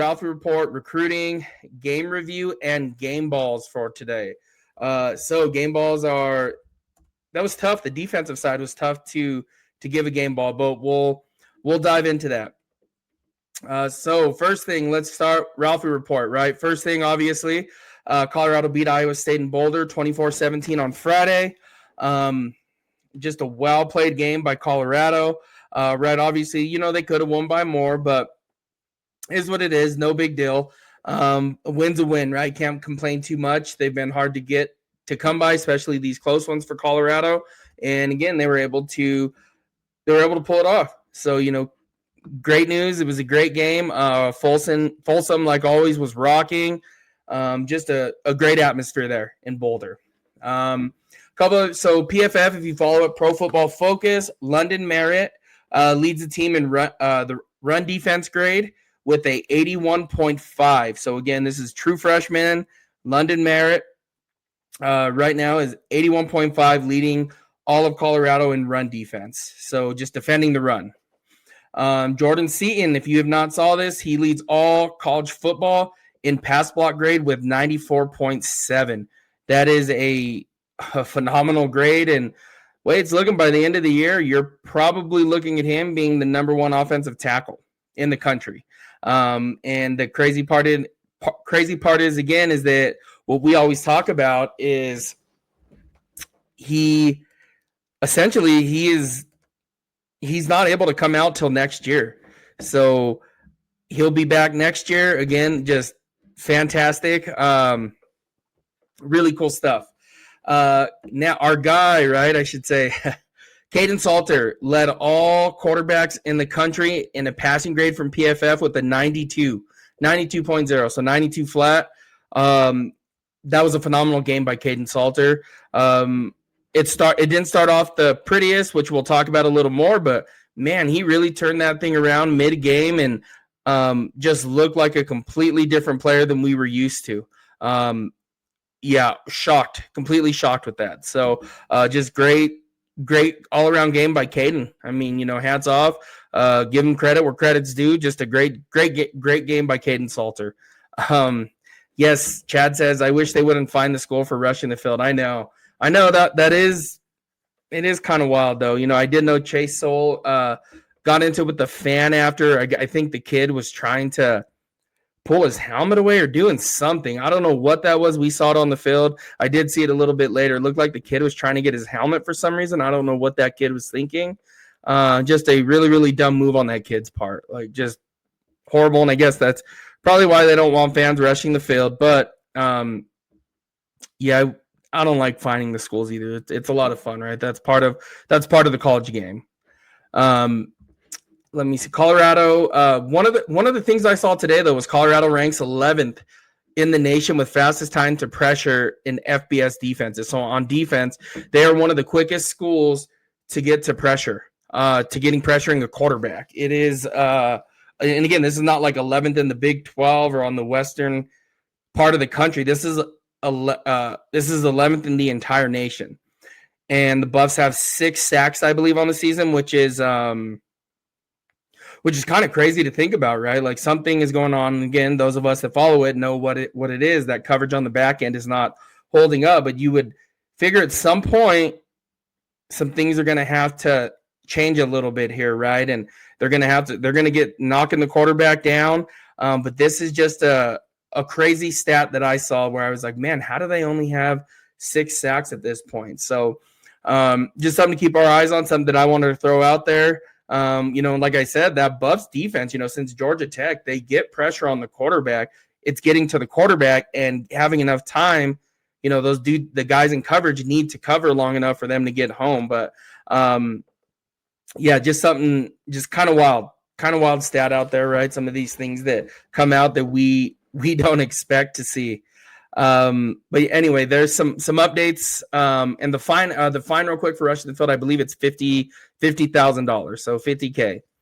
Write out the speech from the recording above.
Ralphie Report, recruiting, game review, and game balls for today. So game balls that was tough. The defensive side was tough to give a game ball, but we'll dive into that. So first thing, let's start Ralphie Report, right? First thing, obviously, Colorado beat Iowa State in Boulder 24-17 on Friday. Just a well-played game by Colorado. Right, obviously, they could have won by more, but is what it is. No big deal. A win's a win, right? Can't complain too much. They've been hard to come by, especially these close ones for Colorado. And again, they were able to pull it off. So, great news. It was a great game. Folsom, like always, was rocking. Just a great atmosphere there in Boulder. So PFF, if you follow it, Pro Football Focus, London Merritt leads the team in the run defense grade with a 81.5. So again, this is true freshman. London Merritt right now is 81.5, leading all of Colorado in run defense. So just defending the run. Jordan Seaton, if you have not saw this, he leads all college football in pass block grade with 94.7. That is a phenomenal grade. And way it's looking by the end of the year, you're probably looking at him being the number one offensive tackle in the country. And the crazy part is again, is that what we always talk about is he's not able to come out till next year. So he'll be back next year. Again, just fantastic. Really cool stuff. Now our guy, right, I should say, Caden Salter led all quarterbacks in the country in a passing grade from PFF with a 92.0, so 92 flat. That was a phenomenal game by Caden Salter. It didn't start off the prettiest, which we'll talk about a little more, but man, he really turned that thing around mid-game and just looked like a completely different player than we were used to. Completely shocked with that. So just great all-around game by Caden. I mean, hats off. Give him credit where credit's due. Just a great game by Caden Salter. Yes, Chad says, I wish they wouldn't fine the school for rushing the field. I know it is kind of wild, though. I did know Chase Soul got into it with the fan after. I think the kid was trying to pull his helmet away or doing something. I don't know what that was. We saw it on the field. I did see it a little bit later. It looked like the kid was trying to get his helmet for some reason. I don't know what that kid was thinking. Just a really, really dumb move on that kid's part. Like, just horrible. And I guess that's probably why they don't want fans rushing the field. But, I don't like finding the schools either. It's a lot of fun, right? That's part of the college game. Let me see. Colorado. One of the things I saw today, though, was Colorado ranks 11th in the nation with fastest time to pressure in FBS defenses. So on defense, they are one of the quickest schools to get to pressure, pressuring a quarterback. It is, and again, this is not like 11th in the Big 12 or on the western part of the country. This is 11th in the entire nation. And the Buffs have 6 sacks, I believe, on the season, which is kind of crazy to think about, right? Like, something is going on. And again, those of us that follow it know what it is. That coverage on the back end is not holding up, but you would figure at some point some things are going to have to change a little bit here, right? And they're going to get knocking the quarterback down. But this is just a crazy stat that I saw where I was like, man, how do they only have 6 sacks at this point? So just something to keep our eyes on, something that I wanted to throw out there. Like I said, that Buffs defense, since Georgia Tech, they get pressure on the quarterback. It's getting to the quarterback and having enough time. The guys in coverage need to cover long enough for them to get home. But just something, just kind of wild stat out there, right? Some of these things that come out that we don't expect to see. But anyway, there's some updates. And the fine real quick for rushing the field, I believe it's $50,000, so $50K.